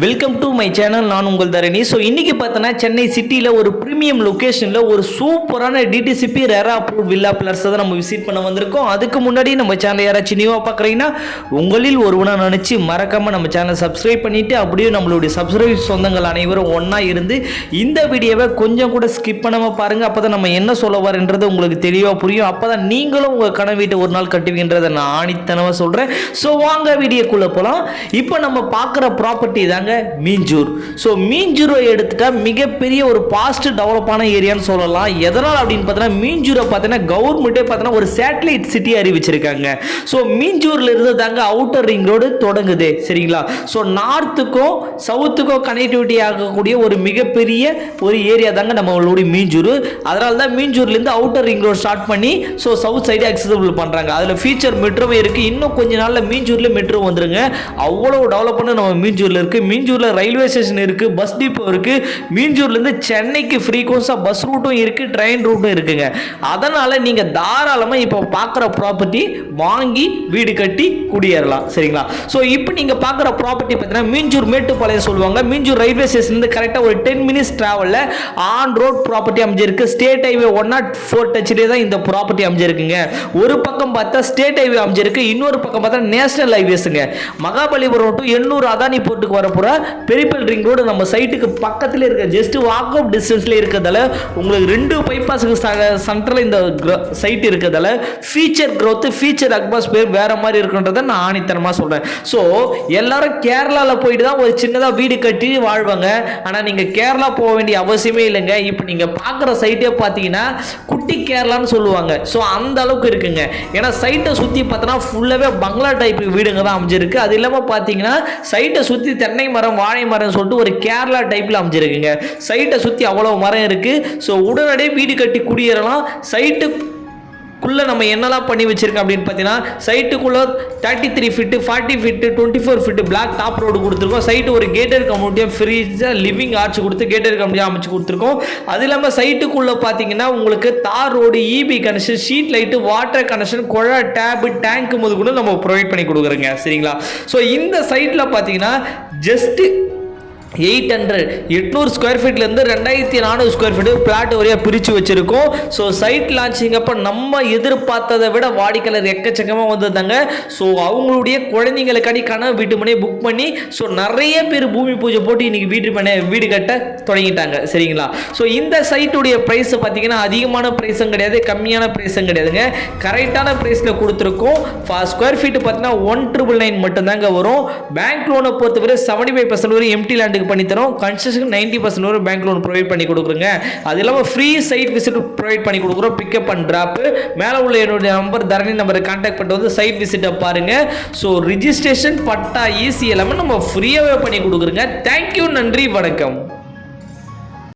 Welcome to my channel. நான் உங்கள் தரணி. So இன்றைக்கி பார்த்தோன்னா சென்னை சிட்டியில் ஒரு ப்ரீமியம் லொக்கேஷனில் ஒரு சூப்பரான டிடிசிபி ரெரா அப்ரூவ் வில்லா பிளர்ஸை தான் நம்ம விசிட் பண்ண வந்திருக்கோம். அதுக்கு முன்னாடி நம்ம சேனல் யாராச்சும் நியூவாக பார்க்குறீங்கன்னா உங்களில் ஒருவனாக நினச்சி மறக்காமல் நம்ம சேனலை சப்ஸ்கிரைப் பண்ணிவிட்டு அப்படியே நம்மளுடைய சப்ஸ்கிரைப் சொந்தங்கள் அனைவரும் ஒன்றா இருந்து இந்த வீடியோவை கொஞ்சம் கூட ஸ்கிப் பண்ணாமல் பாருங்கள். அப்போ தான் நம்ம என்ன சொல்ல வரன்றது உங்களுக்கு தெளிவாக புரியும். அப்போ தான் நீங்களும் உங்கள் கனவு வீட்டை ஒரு நாள் கட்டுவீங்கன்றதை நான் ஆணித்தனமாக சொல்கிறேன். ஸோ வாங்க வீடியோக்குள்ளே போகலாம். இப்போ நம்ம பார்க்குற ப்ராப்பர்ட்டி தாங்க மீஞ்சூர். ஸோ மீஞ்சூரை எடுத்துட்டா மிகப்பெரிய ஒரு பாஸ்ட் டெவலப்பான ஏரியான்னு சொல்லலாம். எதனால் அப்படின்னு பார்த்தீங்கன்னா மீஞ்சூரை பார்த்தீங்கன்னா கவர்மெண்ட்டே பார்த்தீங்கன்னா ஒரு சேட்டலைட் சிட்டி அறிவிச்சிருக்காங்க. ஸோ மீஞ்சூர்ல இருந்து தாங்க அவுட்டர் ரிங் ரோடு தொடங்குது, சரிங்களா? ஸோ நார்த்துக்கும் சவுத்துக்கும் கனெக்டிவிட்டி ஆகக்கூடிய ஒரு மிகப்பெரிய ஒரு ஏரியா தாங்க நம்மளுடைய மீஞ்சூர். அதனால தான் மீஞ்சூர்லேருந்து அவுட்டர் ரிங் ரோடு ஸ்டார்ட் பண்ணி ஸோ சவுத் சைடு அக்சசபிள் பண்ணுறாங்க. அதில் ஃபீச்சர் மெட்ரோவே இருக்குது. இன்னும் கொஞ்ச நாளில் மீஞ்சூரில் மெட்ரோ வந்துருங்க. அவ்வளோ டெவலப் பண்ண நம்ம மீஞ்சூரில் இருக்குது. மீஞ்சூரில் ரயில்வே ஸ்டேஷன் இருக்குது, பஸ் டிப்போ இருக்குது. மீஞ்சூர்லேருந்து சென்னைக்கு ஃப்ரீக்வன்ஸாக பஸ் ரூட்டும் இருக்குது, ட்ரெயின் ரூட்டும் இருக்குங்க. அதனால் நீங்கள் தாராளமாக இப்போ பார்க்குற ப்ராப்பர்ட்டி வாங்கி வீடு கட்டி குடியேறலாம், சரிங்களா? ஸோ இப்போ நீங்கள் பார்க்குற ப்ராப்பர்ட்டி பார்த்தீங்கன்னா மீஞ்சூர் மேட்டுப்பாளையம் சொல்லுவாங்க. மீஞ்சூர் ரயில்வே ஸ்டேஷன்லேருந்து கரெக்டாக ஒரு 10 மினிட்ஸ் ட்ராவலில் ஆன் ரோட் ப்ராப்பர்ட்டி அமைஞ்சிருக்கு. ஸ்டேட் ஹைவே 104 டச்சிலே தான் இந்த ப்ராப்பர்ட்டி அமைஞ்சிருக்குங்க. ஒரு பக்கம் பார்த்தா ஸ்டேட் ஹைவே அமைஞ்சிருக்கு, இன்னொரு பக்கம் பார்த்தா நேஷனல் ஹைவேஸுங்க. மகாபலிபுரம் டு எண்ணூர் அதானி போர்ட்டுக்கு வரப்போற பெரிபல் ரிங் ரோடு நம்ம சைட்டுக்கு பக்கத்தில் இருக்க ஜஸ்ட் வாக் அவுட் டிஸ்டன்ஸ்ல இருக்கிறதால உங்களுக்கு 2 பைபாஸுக்கு சென்டரில் இந்த சைட் இருக்கிறதால ஃபீச்சர் growth, ஃபீச்சர் அட்மாஸ்பியர் வேற மாதிரி இருக்குன்றதை நான் ஆணித்தனமாக சொல்றேன். ஸோ எல்லாரும் கேரளாவில் போயிட்டு தான் ஒரு சின்னதாக வீடு கட்டி வாழ்வாங்க. ஆனால் நீங்கள் கேரளா போக வேண்டிய அவசியமே இல்லைங்க. இப்போ நீங்கள் பார்க்குற சைட்டே பார்த்தீங்கன்னா குட்டி கேரளான்னு சொல்லுவாங்க. ஸோ அந்த அளவுக்கு இருக்குங்க. ஏன்னா சைட்டை சுற்றி பார்த்தோன்னா ஃபுல்லாகவே பங்களா டைப் வீடுங்க தான் அமைஞ்சிருக்கு. அது இல்லாமல் பார்த்தீங்கன்னா சைட்டை சுற்றி தென்னை மரம், வாழை மரம் சொல்லிட்டு ஒரு கேரளா டைப்பில் அமைஞ்சிருக்குங்க. சைட்டை சுற்றி அவ்வளோ மரம் இருக்குது. ஸோ உடனடியே வீடு கட்டி குடியேறலாம். சைட்டுக்குள்ளே நம்ம என்னெல்லாம் பண்ணி வச்சுருக்கோம் அப்படின்னு பார்த்தீங்கன்னா சைட்டுக்குள்ளே 33 feet, 40 feet, 24 feet black top road கொடுத்துருக்கோம். சைட்டு ஒரு கேட்டட் கம்யூனிட்டியாக ஃப்ரீஸாக லிவிங் ஆர்ச் கொடுத்து கேட்டட் கம்யூனிட்டியாக அமைச்சு கொடுத்துருக்கோம். அது இல்லாமல் சைட்டுக்குள்ளே பார்த்தீங்கன்னா உங்களுக்கு tar road, EB connection, street light, water connection, குழா, டேபு, டேங்க் முதல் கூட நம்ம ப்ரொவைட் பண்ணி கொடுக்குறோங்க, சரிங்களா? ஸோ இந்த சைட்டில் பார்த்தீங்கன்னா ஜஸ்ட்டு 800 ஸ்கொயர் ஃபீட்லேருந்து 2400 ஸ்கொயர் ஃபீட்டு பிளாட் வரையாக பிரித்து வச்சுருக்கோம். ஸோ சைட் லான்ச்சிங் அப்போ நம்ம எதிர்பார்த்ததை விட வாடிக்கையாளர் எக்கச்சக்கமாக வந்திருந்தாங்க. ஸோ அவங்களுடைய குழந்தைங்களுக்காண்டி கனவு வீட்டு மனையை புக் பண்ணி ஸோ நிறைய பேர் பூமி பூஜை போட்டு இன்றைக்கி வீடு கட்ட தொடங்கிட்டாங்க, சரிங்களா? ஸோ இந்த சைட்டுடைய ப்ரைஸ் பார்த்தீங்கன்னா அதிகமான ப்ரைஸும் கிடையாது, கம்மியான ப்ரைஸும் கிடையாதுங்க. கரெக்டான ப்ரைஸில் கொடுத்துருக்கோம். ஸ்கொயர் ஃபீட்டு பார்த்தீங்கன்னா 1999 மட்டும்தாங்க வரும். பேங்க் லோனை பொறுத்தவரை 75% வரை எம்டி லேண்டு பண்ணி தரோம். கன்ஸ்ட்ரக்ஷன் 90% வரை பேங்க் லோன் ப்ரொவைட் பண்ணி கொடுக்குறோங்க. அது இல்லாமல் ஃப்ரீ சைட் விசிட் ப்ரொவைட் பண்ணி கொடுக்குறோம். Pickup and drop. மேலே உள்ள என்னுடைய நம்பர் தரணி நம்பரை கான்டாக்ட் பண்ணிட்டு வந்து சைட் விசிட்டை பாருங்க. ஸோ ரிஜிஸ்ட்ரேஷன், பட்டா, ஈஸி எல்லாமே நம்ம ஃப்ரீயாகவே பண்ணி கொடுக்குறோங்க. தேங்க்யூ, நன்றி, வணக்கம்.